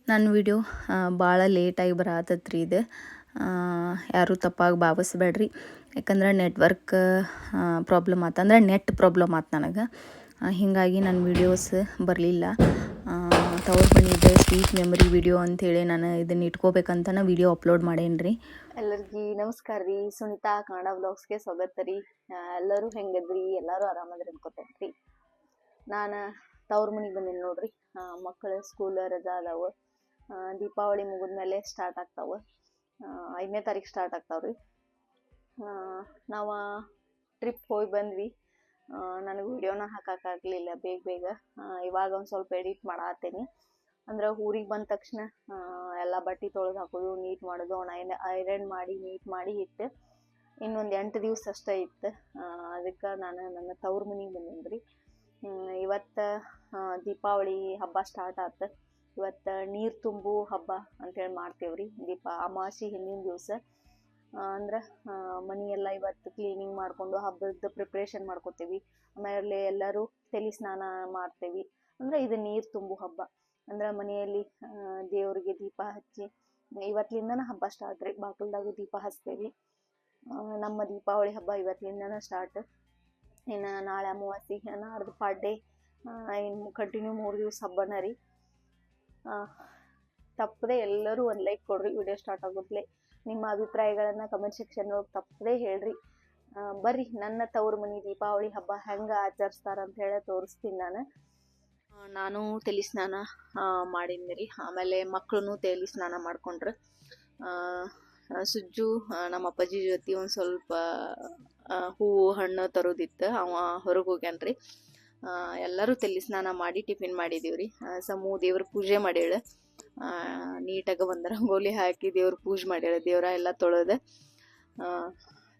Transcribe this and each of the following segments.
ನನ್ನ ವಿಡಿಯೋ ಭಾಳ ಲೇಟಾಗಿ ಬರತ್ತತ್ರಿ ಇದು. ಯಾರೂ ತಪ್ಪಾಗಿ ಭಾವಿಸ್ಬೇಡ್ರಿ. ಯಾಕಂದ್ರೆ ನೆಟ್ವರ್ಕ್ ಪ್ರಾಬ್ಲಮ್ ಆತು, ಅಂದ್ರೆ ನೆಟ್ ಪ್ರಾಬ್ಲಮ್ ಆತು ನನಗೆ. ಹೀಗಾಗಿ ನನ್ನ ವೀಡಿಯೋಸ್ ಬರಲಿಲ್ಲ. ತವ್ರ ಮನಿದು ಸ್ವೀಟ್ ಮೆಮರಿ ವಿಡಿಯೋ ಅಂಥೇಳಿ ನಾನು ಇದನ್ನು ಇಟ್ಕೋಬೇಕಂತನ ವಿಡಿಯೋ ಅಪ್ಲೋಡ್ ಮಾಡೇನಿ ರೀ. ಎಲ್ಲರಿಗೂ ನಮಸ್ಕಾರ ರೀ. ಸುನಿತಾ ಕನ್ನಡ ವ್ಲಾಗ್ಸ್ಗೆ ಸ್ವಾಗತ ರೀ. ಎಲ್ಲರೂ ಹೆಂಗದ್ರಿ? ಎಲ್ಲರೂ ಆರಾಮದ್ರಿ ಅನ್ಕೋತೇನ್ರಿ. ನಾನು ತವ್ರ ಮನೆಗೆ ಬಂದೀನಿ ನೋಡ್ರಿ. ಮಕ್ಕಳು ಸ್ಕೂಲ್ ರಜಾ ಅದಾವ. ದೀಪಾವಳಿ ಮುಗಿದ್ಮೇಲೆ ಸ್ಟಾರ್ಟ್ ಆಗ್ತಾವೆ. 5ನೇ ತಾರೀಕು ಸ್ಟಾರ್ಟ್ ಆಗ್ತಾವ್ರಿ. ನಾವು ಟ್ರಿಪ್ ಹೋಗಿ ಬಂದ್ವಿ. ನನಗೆ ವಿಡಿಯೋನ ಹಾಕೋಕ್ಕಾಗಲಿಲ್ಲ ಬೇಗ. ಇವಾಗ ಒಂದು ಸ್ವಲ್ಪ ಎಡಿಟ್ ಮಾಡಾತ್ತೇನಿ. ಅಂದ್ರೆ ಊರಿಗೆ ಬಂದ ತಕ್ಷಣ ಎಲ್ಲ ಬಟ್ಟೆ ತೊಳೆದು ಹಾಕೋದು, ನೀಟ್ ಮಾಡೋದು, ಐರನ್ ಮಾಡಿ ನೀಟ್ ಮಾಡಿ ಇಟ್ಟು ಇನ್ನೊಂದು 8 ದಿವಸ ಅಷ್ಟೇ ಇತ್ತು. ಅದಕ್ಕೆ ನಾನು ನನ್ನ ತವ್ರ ಮನೆಗೆ ಬಂದೀನಿ ರೀ. ಇವತ್ತು ದೀಪಾವಳಿ ಹಬ್ಬ ಸ್ಟಾರ್ಟ್ ಆಯ್ತು. ಇವತ್ತು ನೀರು ತುಂಬು ಹಬ್ಬ ಅಂತೇಳಿ ಮಾಡ್ತೇವ್ರಿ. ಅಮಾವಾಸ್ಯೆ ಹಿಂದಿನ ದಿವಸ ಅಂದ್ರೆ ಮನೆಯೆಲ್ಲ ಇವತ್ತು ಕ್ಲೀನಿಂಗ್ ಮಾಡಿಕೊಂಡು ಹಬ್ಬದ ಪ್ರಿಪ್ರೇಷನ್ ಮಾಡ್ಕೋತೀವಿ. ಆಮೇಲೆ ಎಲ್ಲರೂ ತಲೆ ಸ್ನಾನ ಮಾಡ್ತೇವಿ. ಅಂದ್ರೆ ಇದು ನೀರು ತುಂಬು ಹಬ್ಬ. ಅಂದ್ರೆ ಮನೆಯಲ್ಲಿ ದೇವರಿಗೆ ದೀಪ ಹಚ್ಚಿ ಇವತ್ತಿಂದನ ಹಬ್ಬ ಸ್ಟಾರ್ಟ್ ರೀ. ಬಾಗಿಲ್ದಾಗೂ ದೀಪ ಹಚ್ತೇವಿ. ನಮ್ಮ ದೀಪಾವಳಿ ಹಬ್ಬ ಇವತ್ತಿಂದನ ಸ್ಟಾರ್ಟ್. ಇನ್ನು ನಾಳೆ ಅಮಾವಾಸ್ಯೆ, ನಾಡ್ದು ಪಾಡ್ಡೆ, ಇನ್ನು ಕಂಟಿನ್ಯೂ 3 ದಿವಸ ಹಬ್ಬನ ರೀ. ತಪ್ಪದೆ ಎಲ್ಲರೂ ಒಂದು ಲೈಕ್ ಕೊಡ್ರಿ. ವಿಡಿಯೋ ಸ್ಟಾರ್ಟ್ ಆಗೋದ್ಲೆ ನಿಮ್ಮ ಅಭಿಪ್ರಾಯಗಳನ್ನು ಕಮೆಂಟ್ ಸೆಕ್ಷನ್ ಒಳಗೆ ತಪ್ಪದೆ ಹೇಳ್ರಿ. ಬರ್ರಿ ನನ್ನ ತವ್ರ ಮನೆ ದೀಪಾವಳಿ ಹಬ್ಬ ಹೆಂಗೆ ಆಚರಿಸ್ತಾರ ಅಂತ ಹೇಳಿ ತೋರಿಸ್ತೀನಿ. ನಾನು ತಲೆ ಸ್ನಾನ ಮಾಡೀನಿ ರೀ. ಆಮೇಲೆ ಮಕ್ಕಳು ತಲೆ ಸ್ನಾನ ಮಾಡ್ಕೊಂಡ್ರು. ಸುಜ್ಜು ನಮ್ಮ ಅಪ್ಪಾಜಿ ಜೊತೆ ಒಂದು ಸ್ವಲ್ಪ ಹೂವು ಹಣ್ಣು ತರೋದಿತ್ತು. ಅವ ಹೊರಗೆ ಹೋಗ್ಯಾನ್ರಿ. ಎಲ್ಲರೂ ತಲೆ ಸ್ನಾನ ಮಾಡಿ ಟಿಫಿನ್ ಮಾಡಿದೀವ್ರಿ. ಸಮೂ ದೇವ್ರ ಪೂಜೆ ಮಾಡ್ಯಾಳ. ನೀಟಾಗಿ ಒಂದು ರಂಗೋಲಿ ಹಾಕಿ ದೇವ್ರ ಪೂಜೆ ಮಾಡ್ಯಾಳ. ದೇವ್ರ ಎಲ್ಲ ತೊಳೆದು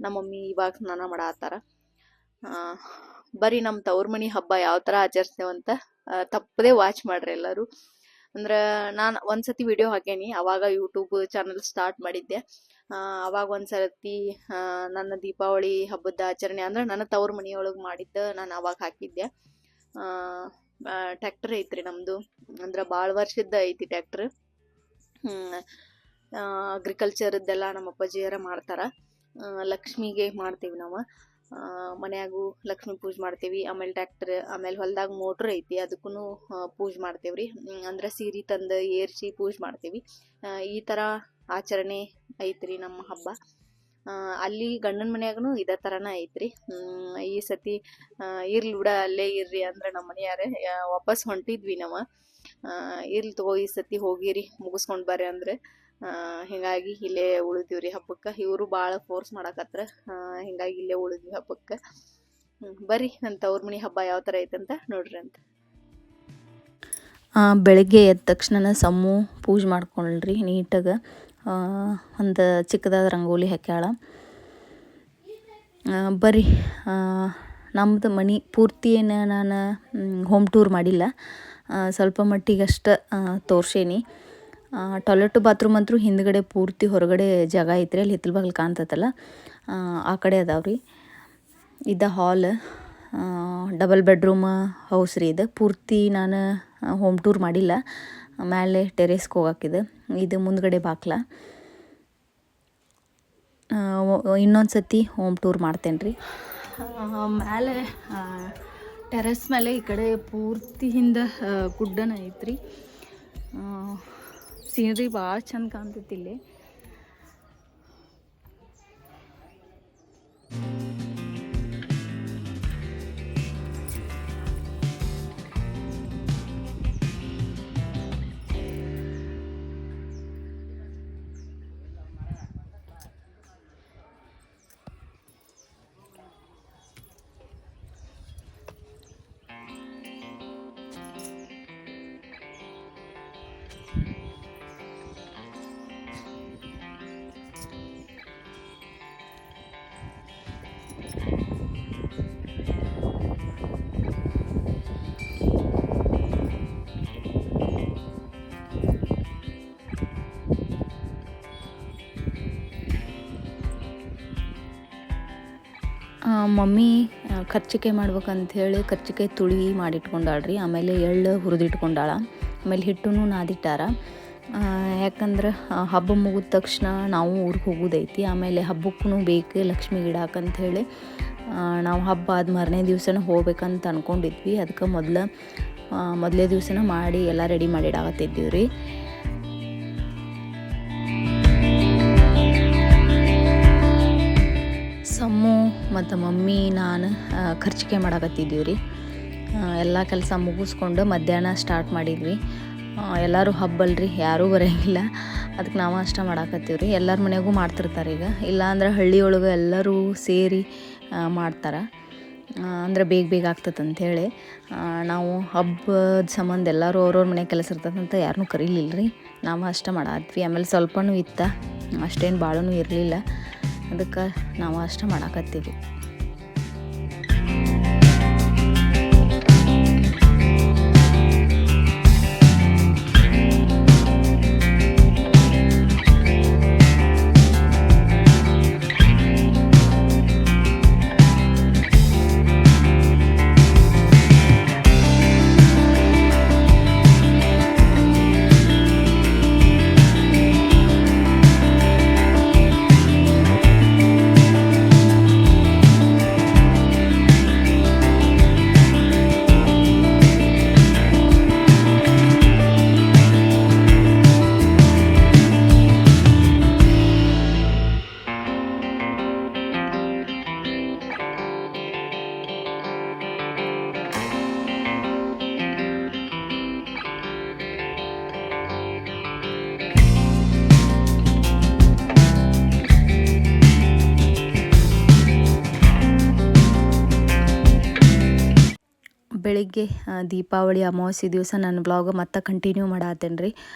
ನಮ್ಮ ಮಮ್ಮಿ ಇವಾಗ ಸ್ನಾನ ಮಾಡಾತ್ತಾರ. ಬರೀ ನಮ್ಮ ತವ್ರ ಮನೆ ಹಬ್ಬ ಯಾವ ಥರ ಆಚರಿಸ್ತೇವಂತ ತಪ್ಪದೇ ವಾಚ್ ಮಾಡ್ರಿ ಎಲ್ಲರೂ. ಅಂದ್ರೆ ನಾನು ಒಂದ್ಸತಿ ವಿಡಿಯೋ ಹಾಕೇನಿ, ಅವಾಗ ಯೂಟ್ಯೂಬ್ ಚಾನಲ್ ಸ್ಟಾರ್ಟ್ ಮಾಡಿದ್ದೆ. ಅವಾಗ ಒಂದ್ಸತಿ ನನ್ನ ದೀಪಾವಳಿ ಹಬ್ಬದ ಆಚರಣೆ ಅಂದ್ರೆ ನನ್ನ ತವ್ರ ಮನೆಯೊಳಗೆ ಮಾಡಿದ್ದ ನಾನು ಅವಾಗ ಹಾಕಿದ್ದೆ. ಟ್ಯಾಕ್ಟರ್ ಐತ್ರಿ ನಮ್ಮದು. ಅಂದ್ರೆ ಭಾಳ ವರ್ಷದ ಐತಿ ಟ್ಯಾಕ್ಟ್ರ್. ಅಗ್ರಿಕಲ್ಚರದ್ದೆಲ್ಲ ನಮ್ಮ ಅಪ್ಪಾಜಿಯರ ಮಾಡ್ತಾರ. ಲಕ್ಷ್ಮಿಗೆ ಮಾಡ್ತೀವಿ ನಾವು. ಮನ್ಯಾಗೂ ಲಕ್ಷ್ಮಿ ಪೂಜೆ ಮಾಡ್ತೀವಿ. ಆಮೇಲೆ ಟ್ಯಾಕ್ಟರ್, ಆಮೇಲೆ ಹೊಲ್ದಾಗ ಮೋಟ್ರ್ ಐತಿ, ಅದಕ್ಕೂ ಪೂಜೆ ಮಾಡ್ತೇವ್ರಿ. ಅಂದ್ರೆ ಸೀರೆ ತಂದು ಏರ್ಸಿ ಪೂಜೆ ಮಾಡ್ತೀವಿ. ಈ ಥರ ಆಚರಣೆ ಐತ್ರಿ ನಮ್ಮ ಹಬ್ಬ. ಅಲ್ಲಿ ಗಂಡನ ಮನ್ಯಾಗೂ ಇದೇ ಥರನ ಐತ್ರಿ. ಈ ಸತಿ ಇರ್ಲಿ ಬಿಡ ಅಲ್ಲೇ ಇರ್ರಿ ಅಂದ್ರೆ ನಮ್ಮ ಮನೆಯಾರೆ ವಾಪಸ್ ಹೊಂಟಿದ್ವಿ ನಾವು. ಇರ್ಲಿ ತಗೋ ಈ ಸತಿ ಹೋಗಿರಿ ಮುಗಿಸ್ಕೊಂಡು ಬರ್ರಿ ಅಂದ್ರೆ ಹಿಂಗಾಗಿ ಇಲ್ಲೇ ಉಳಿದಿವ್ರಿ ಹಬ್ಬಕ್ಕೆ. ಇವರು ಭಾಳ ಫೋರ್ಸ್ ಮಾಡಕತ್ರ. ಹಿಂಗಾಗಿ ಇಲ್ಲೇ ಉಳಿದ್ವಿ ಹಬ್ಬಕ್ಕೆ. ಬರ್ರಿ ನನ್ನ ತವ್ರ ಮನೆ ಹಬ್ಬ ಯಾವ ಥರ ಐತಂತ ನೋಡ್ರಿ ಅಂತ. ಬೆಳಗ್ಗೆ ಎದ್ದ ತಕ್ಷಣ ಸಮ್ಮು ಪೂಜೆ ಮಾಡ್ಕೊಂಡ್ರಿ ನೀಟಾಗಿ. ಒಂದು ಚಿಕ್ಕದಾದ ರಂಗೋಲಿ ಹಾಕ್ಯಾಳ. ಬರ್ರಿ ನಮ್ಮದು ಮನೆ ಪೂರ್ತಿ ಏನು ನಾನು ಹೋಮ್ ಟೂರ್ ಮಾಡಿಲ್ಲ, ಸ್ವಲ್ಪ ಮಟ್ಟಿಗಷ್ಟು ತೋರ್ಸೇನಿ. ಟಾಯ್ಲೆಟು ಬಾತ್ರೂಮ್ ಅಂತೂ ಹಿಂದ್ಗಡೆ ಪೂರ್ತಿ ಹೊರಗಡೆ ಜಾಗ ಐತ್ರಿ. ಅಲ್ಲಿ ಹಿತ್ತಲ ಬಾಗಿಲು ಕಾಣ್ತೈತಲ್ಲ ಆ ಕಡೆ ಅದಾವ್ರಿ. ಇದು ಹಾಲ್, ಡಬಲ್ ಬೆಡ್ರೂಮ್ ಹೌಸ್ ರೀ. ಇದು ಪೂರ್ತಿ ನಾನು ಹೋಮ್ ಟೂರ್ ಮಾಡಿಲ್ಲ. ಮೇಲೆ ಟೆರೇಸ್ಗೆ ಹೋಗಾಕಿದೆ. ಇದು ಮುಂದ್ಗಡೆ ಬಾಕ್ಲ. ಇನ್ನೊಂದು ಸತಿ ಹೋಮ್ ಟೂರ್ ಮಾಡ್ತೇನೆ ರೀ. ಮೇಲೆ ಟೆರೆಸ್ ಮೇಲೆ ಈ ಕಡೆ ಪೂರ್ತಿ ಹಿಂದೆ ಗುಡ್ಡನ ಐತ್ರಿ. ಸೀನರಿ ಭಾಳ ಚಂದ ಕಾಣ್ತೈತಿ ಇಲ್ಲಿ. ಮಮ್ಮಿ ಕರ್ಚಿಕಾಯಿ ಮಾಡ್ಬೇಕಂಥೇಳಿ ಕರ್ಚಿಕಾಯಿ ತುಳಿ ಮಾಡಿಟ್ಕೊಂಡಾಳ್ರಿ. ಆಮೇಲೆ ಎಳ್ಳು ಹುರಿದಿಟ್ಕೊಂಡಾಳ. ಆಮೇಲೆ ಹಿಟ್ಟೂ ನಾದಿಟ್ಟಾರ. ಯಾಕಂದ್ರೆ ಹಬ್ಬ ಮುಗಿದ ತಕ್ಷಣ ನಾವು ಊರಿಗೆ ಹೋಗೋದೈತಿ. ಆಮೇಲೆ ಹಬ್ಬಕ್ಕೂ ಬೇಕು ಲಕ್ಷ್ಮಿಗೆ ಇಡಾಕಂಥೇಳಿ ನಾವು ಹಬ್ಬ ಆದ ಮಾರನೇ ದಿವಸನ ಹೋಗ್ಬೇಕಂತ ಅಂದ್ಕೊಂಡಿದ್ವಿ. ಅದಕ್ಕೆ ಮೊದಲೇ ದಿವಸನ ಮಾಡಿ ಎಲ್ಲ ರೆಡಿ ಮಾಡಿ ಇಡಾಕತ್ತಿದ್ದೀವಿ ರೀ. ಸಮ್ಮು ಮತ್ತು ಮಮ್ಮಿ ನಾನು ಖರ್ಚಿಕೆ ಮಾಡಾಕತ್ತಿದ್ದೀವಿ ರೀ. ಎಲ್ಲ ಕೆಲಸ ಮುಗಿಸ್ಕೊಂಡು ಮಧ್ಯಾಹ್ನ ಸ್ಟಾರ್ಟ್ ಮಾಡಿದ್ವಿ. ಎಲ್ಲರೂ ಹಬ್ಬಲ್ರಿ, ಯಾರೂ ಬರೋಂಗಿಲ್ಲ, ಅದಕ್ಕೆ ನಾವು ಅಷ್ಟ ಮಾಡಾಕತ್ತೀವಿ ರೀ. ಎಲ್ಲರ ಮನೆಗೂ ಮಾಡ್ತಿರ್ತಾರೆ ಈಗ, ಇಲ್ಲಾಂದ್ರೆ ಹಳ್ಳಿಯೊಳಗೆ ಎಲ್ಲರೂ ಸೇರಿ ಮಾಡ್ತಾರೆ, ಅಂದ್ರೆ ಬೇಗ ಬೇಗ ಆಗ್ತದೆ ಅಂಥೇಳಿ. ನಾವು ಹಬ್ಬದ ಸಂಬಂಧ ಎಲ್ಲರೂ ಅವ್ರವ್ರ ಮನೆ ಕೆಲಸ ಇರ್ತದಂತ ಯಾರನ್ನೂ ಕರೀಲಿಲ್ಲ ರೀ, ನಾವು ಅಷ್ಟ ಮಾಡಾತ್ವಿ. ಆಮೇಲೆ ಸ್ವಲ್ಪನೂ ಇತ್ತ, ಅಷ್ಟೇನು ಭಾಳನೂ ಇರಲಿಲ್ಲ, ಅದಕ್ಕೆ ನಾವು ಅಷ್ಟ ಮಾಡಾಕತ್ತೀವಿ. ಬೆಳಿಗ್ಗೆ ದೀಪಾವಳಿ ಅಮಾವಾಸ್ಯೆ ದಿವಸ ನನ್ನ ಬ್ಲಾಗ್ ಮತ್ತೆ ಕಂಟಿನ್ಯೂ ಮಾಡತ್ತೇನೆ ರೀ.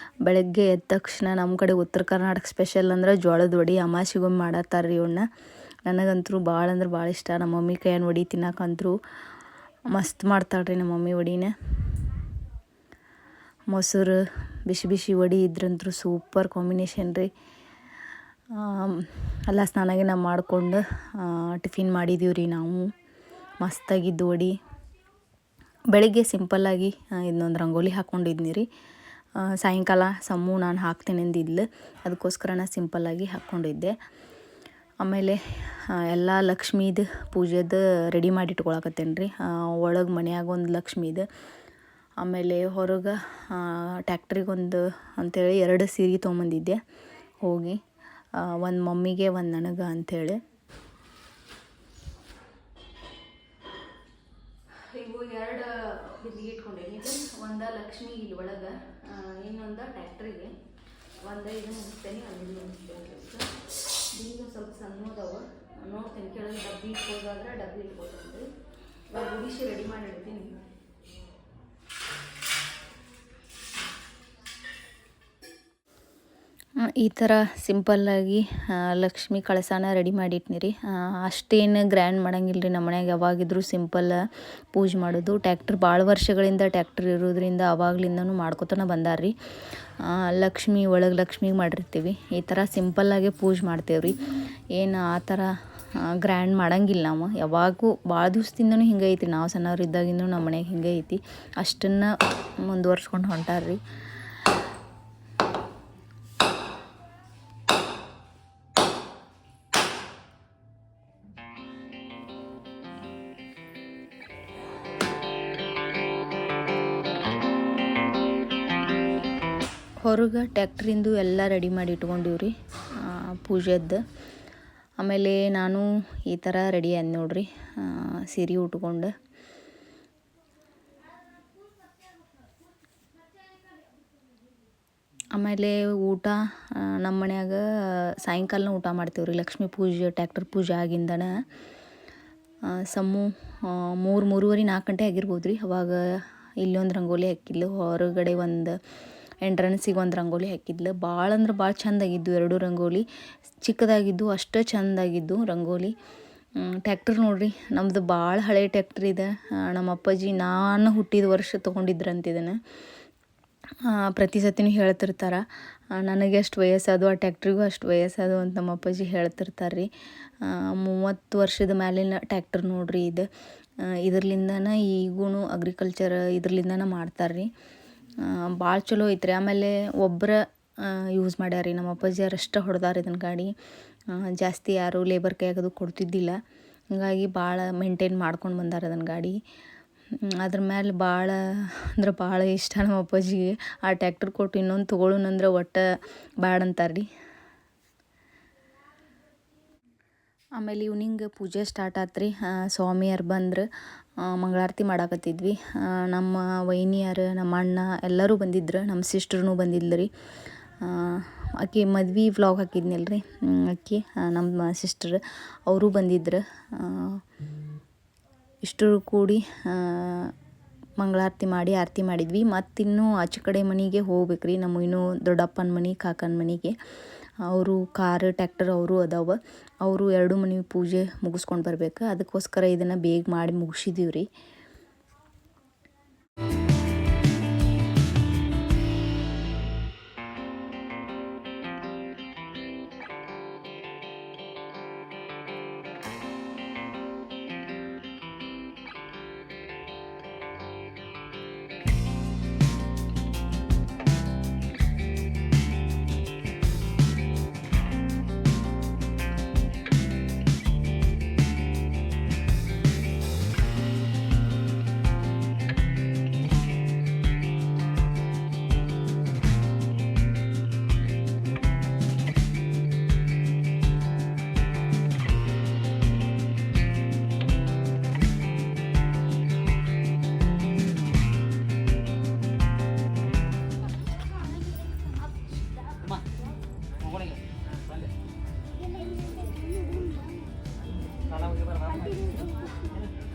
ಬೆಳಗ್ಗೆ ಎದ್ದ ತಕ್ಷಣ ನಮ್ಮ ಕಡೆ ಉತ್ತರ ಕರ್ನಾಟಕ ಸ್ಪೆಷಲ್ ಅಂದ್ರೆ ಜೋಳದ ವಡೆ ಅಮಾವಾಸ್ಯೆಗೊಮ್ಮೆ ಮಾಡತ್ತಾರೆ ರೀ. ಇವನ್ನ ನನಗಂತೂ ಭಾಳ ಅಂದ್ರೆ ಭಾಳ ಇಷ್ಟ. ನಮ್ಮ ಮಮ್ಮಿ ಕೈಯನ್ನು ವಡೆ ತಿನ್ನಕ್ಕಂತರೂ ಮಸ್ತ್ ಮಾಡ್ತಾಳೆ ರೀ ನಮ್ಮ ಮಮ್ಮಿ ವಡಿನ. ಮೊಸರು ಬಿಸಿ ಬಿಸಿ ವಡೆ ಇದ್ರಂತೂ ಸೂಪರ್ ಕಾಂಬಿನೇಷನ್ ರೀ. ಎಲ್ಲ ಸ್ನಾನಾಗಿನ ಮಾಡಿಕೊಂಡು ಟಿಫಿನ್ ಮಾಡಿದ್ದೀವಿ ರೀ ನಾವು. ಮಸ್ತಾಗಿದ್ದು ವಡೆ. ಬೆಳಗ್ಗೆ ಸಿಂಪಲ್ಲಾಗಿ ಇನ್ನೊಂದು ರಂಗೋಲಿ ಹಾಕ್ಕೊಂಡಿದ್ನಿ ರೀ. ಸಾಯಂಕಾಲ ಸಮ್ಮು ನಾನು ಹಾಕ್ತೇನೆ ಅಂದಿದ್ಲು, ಅದಕ್ಕೋಸ್ಕರ ನಾನು ಸಿಂಪಲ್ಲಾಗಿ ಹಾಕ್ಕೊಂಡಿದ್ದೆ. ಆಮೇಲೆ ಎಲ್ಲ ಲಕ್ಷ್ಮೀದು ಪೂಜೆದು ರೆಡಿ ಮಾಡಿ ಇಟ್ಕೊಳಕತ್ತೇನೆ ರೀ. ಒಳಗೆ ಮನ್ಯಾಗ ಒಂದು ಲಕ್ಷ್ಮೀದು, ಆಮೇಲೆ ಹೊರಗೆ ಟ್ಯಾಕ್ಟ್ರಿಗೊಂದು ಅಂಥೇಳಿ 2 ಸೀರೆ ತೊಗೊಂಬಂದಿದ್ದೆ ಹೋಗಿ, ಒಂದು ಮಮ್ಮಿಗೆ ಒಂದು ನನಗೆ ಅಂಥೇಳಿ. ಇವು 2 ಬಿಂದಿಗೆ ಇಟ್ಕೊಂಡೇನಿ. ಇದು ಒಂದು ಲಕ್ಷ್ಮಿ ಇಲ್ಲಿ ಒಳಗೆ, ಇನ್ನೊಂದು ಟ್ಯಾಕ್ಟ್ರಿಗೆ, ಒಂದು ಇದನ್ನು ಮುಗಿಸ್ತೇನೆ, ಒಂದು ಮುಗಿಸ್ತೇನೆ. ಈಗ ಸ್ವಲ್ಪ ಸಣ್ಣದವ ನೋಡ್ತೇನೆ, ಕೆಳಗೆ ಡಬ್ಬಿ ಇಟ್ಬೋದಾದ್ರೆ ಡಬ್ಬಿ ಇಟ್ಬೋದಂದ್ರೆ ಇವಾಗ ಗುಡಿಸಿ ರೆಡಿ ಮಾಡಿ ಇಡ್ತೀನಿ. ಈ ಥರ ಸಿಂಪಲ್ಲಾಗಿ ಲಕ್ಷ್ಮಿ ಕಳಸನ ರೆಡಿ ಮಾಡಿಟ್ನಿ ರೀ. ಅಷ್ಟೇನು ಗ್ರ್ಯಾಂಡ್ ಮಾಡಂಗಿಲ್ಲ ರೀ. ನಮ್ಮ ಮನ್ಯಾಗ ಯಾವಾಗಿದ್ರೂ ಸಿಂಪಲ್ ಪೂಜೆ ಮಾಡೋದು. ಟ್ಯಾಕ್ಟ್ರ್ ಭಾಳ ವರ್ಷಗಳಿಂದ ಟ್ಯಾಕ್ಟ್ರ್ ಇರೋದ್ರಿಂದ ಅವಾಗ್ಲಿಂದನೂ ಮಾಡ್ಕೊತಾನೆ ಬಂದಾರ ರೀ. ಲಕ್ಷ್ಮಿ ಒಳಗೆ ಲಕ್ಷ್ಮಿಗೆ ಮಾಡಿರ್ತೀವಿ, ಈ ಥರ ಸಿಂಪಲ್ಲಾಗೆ ಪೂಜೆ ಮಾಡ್ತೇವೆ ರೀ. ಏನು ಆ ಥರ ಗ್ರ್ಯಾಂಡ್ ಮಾಡಂಗಿಲ್ಲ ನಾವು. ಯಾವಾಗೂ ಭಾಳ ದಿವ್ಸದಿಂದನೂ ಹಿಂಗೆ ಐತಿ, ನಾವು ಸಣ್ಣವ್ರಿದ್ದಾಗಿಂದೂ ನಮ್ಮ ಮನೆಗೆ ಹಿಂಗೆ ಐತಿ, ಅಷ್ಟನ್ನು ಮುಂದುವರ್ಸ್ಕೊಂಡು ಹೊಂಟಾರ ರೀ. ಹೊರಗೆ ಟ್ಯಾಕ್ಟ್ರಿಂದು ಎಲ್ಲ ರೆಡಿ ಮಾಡಿ ಇಟ್ಕೊಂಡಿವಿ ರೀ ಪೂಜೆದ್ದು. ಆಮೇಲೆ ನಾನು ಈ ಥರ ರೆಡಿ ಆದ್ ನೋಡ್ರಿ, ಸೀರೆ ಉಟ್ಕೊಂಡು. ಆಮೇಲೆ ಊಟ ನಮ್ಮ ಮನ್ಯಾಗ ಸಾಯಂಕಾಲನ ಊಟ ಮಾಡ್ತೀವಿ ರೀ. ಲಕ್ಷ್ಮೀ ಪೂಜೆ ಟ್ಯಾಕ್ಟರ್ ಪೂಜೆ ಆಗಿಂದನ ಸಮ್ಮು 3-3:30 4 ಗಂಟೆ ಆಗಿರ್ಬೋದು ರೀ. ಅವಾಗ ಇಲ್ಲೊಂದು ರಂಗೋಲಿ ಹಾಕಿದ್ಲು, ಹೊರಗಡೆ ಒಂದು ಎಂಟ್ರೆನ್ಸಿಗೆ ಒಂದು ರಂಗೋಲಿ ಹಾಕಿದ್ಲು. ಭಾಳ ಅಂದ್ರೆ ಭಾಳ ಚೆಂದಾಗಿದ್ದು 2 ರಂಗೋಲಿ, ಚಿಕ್ಕದಾಗಿದ್ದು ಅಷ್ಟೇ ಚೆಂದಾಗಿದ್ದು ರಂಗೋಲಿ. ಟ್ಯಾಕ್ಟರ್ ನೋಡಿರಿ, ನಮ್ಮದು ಭಾಳ ಹಳೆ ಟ್ಯಾಕ್ಟ್ರ್ ಇದೆ. ನಮ್ಮ ಅಪ್ಪಾಜಿ ನಾನು ಹುಟ್ಟಿದ ವರ್ಷ ತೊಗೊಂಡಿದ್ರಂತಿದ್ದನ್ನು. ಪ್ರತಿ ಸತಿನೂ ಹೇಳ್ತಿರ್ತಾರೆ, ನನಗೆ ಎಷ್ಟು ವಯಸ್ಸದು ಆ ಟ್ಯಾಕ್ಟ್ರಿಗೂ ಅಷ್ಟು ವಯಸ್ಸದು ಅಂತ ನಮ್ಮ ಅಪ್ಪಾಜಿ ಹೇಳ್ತಿರ್ತಾರೆ ರೀ. 30 ವರ್ಷದ ಮೇಲಿನ ಟ್ಯಾಕ್ಟರ್ ನೋಡಿರಿ ಇದು. ಇದ್ರಲಿಂದನೇ ಈಗೂ ಅಗ್ರಿಕಲ್ಚರ್ ಇದ್ರಲಿಂದನೇ ಮಾಡ್ತಾರೆ ರೀ. ಭಾಳ ಚಲೋ ಐತ್ರಿ. ಆಮೇಲೆ ಒಬ್ಬರ ಯೂಸ್ ಮಾಡ್ಯಾರ ರೀ. ನಮ್ಮ ಅಪ್ಪಾಜಿಯವ್ರು ಅಷ್ಟೇ ಹೊಡೆದಾರ ಇದನ್ನು ಗಾಡಿ. ಜಾಸ್ತಿ ಯಾರು ಲೇಬರ್ ಕೈಯಾಗದು ಕೊಡ್ತಿದ್ದಿಲ್ಲ. ಹೀಗಾಗಿ ಭಾಳ ಮೇಂಟೈನ್ ಮಾಡ್ಕೊಂಡು ಬಂದಾರ ಅದನ್ನು ಗಾಡಿ. ಅದ್ರ ಮೇಲೆ ಭಾಳ ಅಂದ್ರೆ ಭಾಳ ಇಷ್ಟ ನಮ್ಮ ಅಪ್ಪಾಜಿಗೆ. ಆ ಟ್ಯಾಕ್ಟರ್ ಕೊಟ್ಟು ಇನ್ನೊಂದು ತೊಗೊಳುನಂದ್ರೆ ಒಟ್ಟು ಬ್ಯಾಡ ಅಂತಾರೆ ರೀ. ಆಮೇಲೆ ಈವ್ನಿಂಗ್ ಪೂಜೆ ಸ್ಟಾರ್ಟ್ ಆತ್ರಿ. ಸ್ವಾಮಿಯರು ಬಂದ್ರೆ ಮಂಗಳಾರತಿ ಮಾಡಾಕತ್ತಿದ್ವಿ. ನಮ್ಮ ವೈನಿಯರು, ನಮ್ಮ ಅಣ್ಣ ಎಲ್ಲರೂ ಬಂದಿದ್ರು. ನಮ್ಮ ಸಿಸ್ಟ್ರೂ ಬಂದಿದ್ಲು ರೀ. ಆಕೆ ಮದ್ವೆ ವ್ಲಾಗ್ ಹಾಕಿದ್ನಲ್ಲ ರೀ, ಆಕೆ ನಮ್ಮ ಸಿಸ್ಟರ್ ಅವರು ಬಂದಿದ್ರು. ಇಷ್ಟರು ಕೂಡಿ ಮಂಗಳಾರತಿ ಮಾಡಿ ಆರತಿ ಮಾಡಿದ್ವಿ. ಮತ್ತಿನ್ನೂ ಆಚೆ ಕಡೆ ಮನೆಗೆ ಹೋಗ್ಬೇಕು ರೀ. ನಮ್ಮ ಇನ್ನೂ ದೊಡ್ಡಪ್ಪನ ಮನೆ, ಕಾಕನ ಮನೆಗೆ. ಅವರು ಕಾರು ಟ್ಯಾಕ್ಟರ್ ಅವರು ಅದಾವ. ಅವರು 2 ಮನೆ ಪೂಜೆ ಮುಗಿಸ್ಕೊಂಡು ಬರ್ಬೇಕು. ಅದಕ್ಕೋಸ್ಕರ ಇದನ್ನು ಬೇಗ ಮಾಡಿ ಮುಗಿಸಿದೀವಿ ರೀ.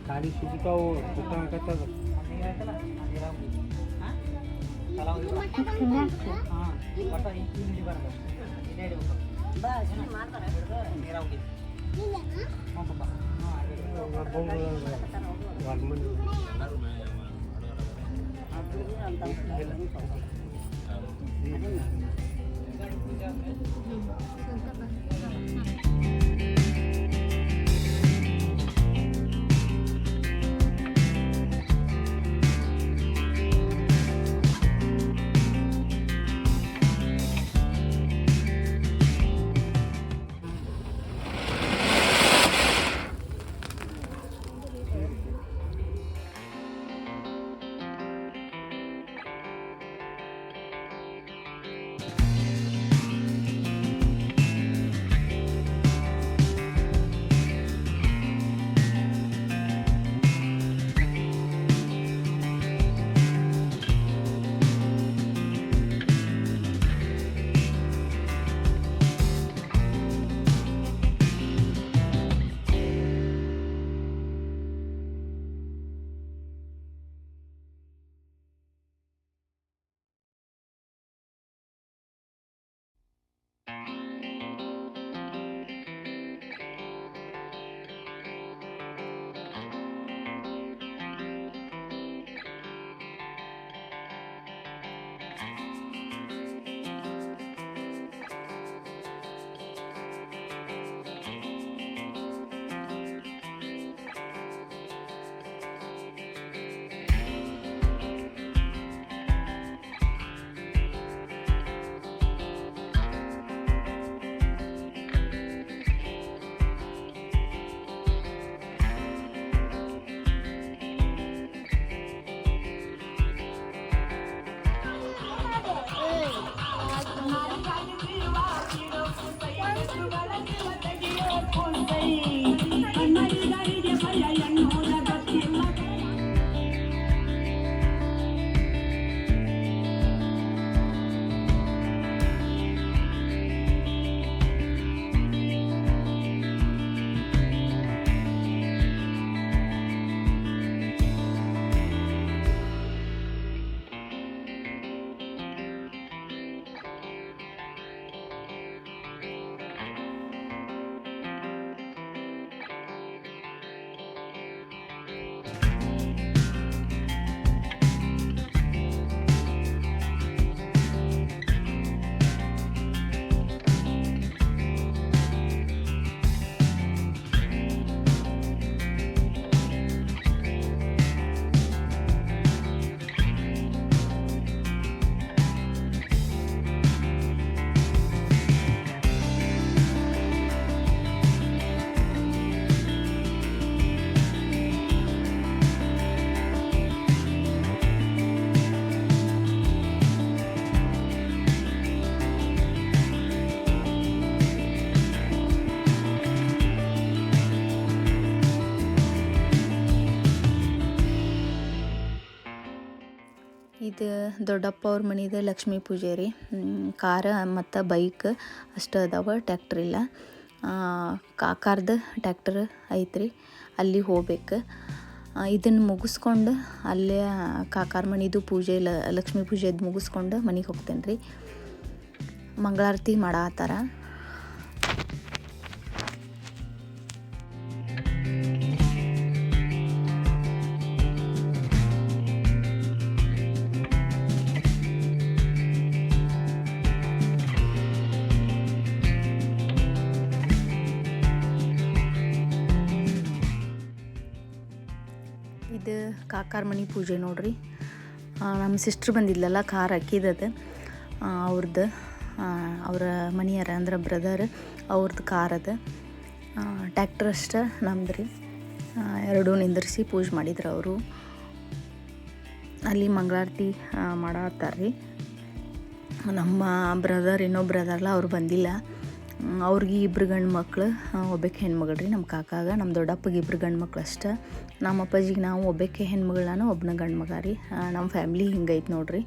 खाली सुजिकाओ दुकान करता था ಇದು ದೊಡ್ಡಪ್ಪ ಅವ್ರ ಮನೆದು ಲಕ್ಷ್ಮೀ ಪೂಜೆ ರೀ. ಕಾರ ಮತ್ತು ಬೈಕ್ ಅಷ್ಟು ಅದಾವ, ಟ್ಯಾಕ್ಟ್ರ್ ಇಲ್ಲ. ಕಾಕಾರ್ದು ಟ್ಯಾಕ್ಟರ್ ಐತ್ರಿ, ಅಲ್ಲಿ ಹೋಗ್ಬೇಕು. ಇದನ್ನು ಮುಗಿಸ್ಕೊಂಡು ಅಲ್ಲೇ ಕಾಕಾರ ಮನೆದು ಪೂಜೆ ಲಕ್ಷ್ಮೀ ಪೂಜೆದು ಮುಗಿಸ್ಕೊಂಡು ಮನೆಗೆ ಹೋಗ್ತೇನೆ ರೀ. ಮಂಗಳಾರತಿ ಮಾಡಾತ್ತಾರ. ಇದು ಕಾಕಾರ ಮನೆ ಪೂಜೆ ನೋಡ್ರಿ. ನಮ್ಮ ಸಿಸ್ಟ್ರ್ ಬಂದಿದ್ಲಲ್ಲ, ಕಾರ್ ಹಾಕಿದದು ಅವ್ರದ್ದು, ಅವರ ಮನೆಯರ ಅಂದ್ರೆ ಬ್ರದರ್ ಅವ್ರದ್ದು ಕಾರ್ ಅದು. ಟ್ಯಾಕ್ಟರ್ ಅಷ್ಟೇ ನಮ್ದು ರೀ. ಎರಡೂ ನಿಂದಿರಿಸಿ ಪೂಜೆ ಮಾಡಿದ್ರು ಅವರು. ಅಲ್ಲಿ ಮಂಗಳಾರತಿ ಮಾಡತ್ತಾರ್ರಿ. ನಮ್ಮ ಬ್ರದರ್ ಇನ್ನೊಬ್ಬ ಬ್ರದರ್ಲ ಅವ್ರು ಬಂದಿಲ್ಲ. ಅವ್ರಿಗೆ 2 ಗಂಡು ಮಕ್ಳು, ಒಬ್ಬಕ್ಕೆ ಹೆಣ್ಮಗಳು ರೀ. ನಮ್ಮ ಕಾಕಾಗ, ನಮ್ಮ ದೊಡ್ಡಪ್ಪಗೆ 2 ಗಂಡು ಮಕ್ಳು ಅಷ್ಟೇ. ನಮ್ಮ ಅಪ್ಪಾಜಿಗೆ ನಾವು ಒಬ್ಬಕ್ಕೆ ಹೆಣ್ಮಗಳು, ನಾನು ಒಬ್ಬನ ಗಂಡು ಮಗ ರೀ. ನಮ್ಮ ಫ್ಯಾಮ್ಲಿ ಹಿಂಗೈತೆ ನೋಡ್ರಿ.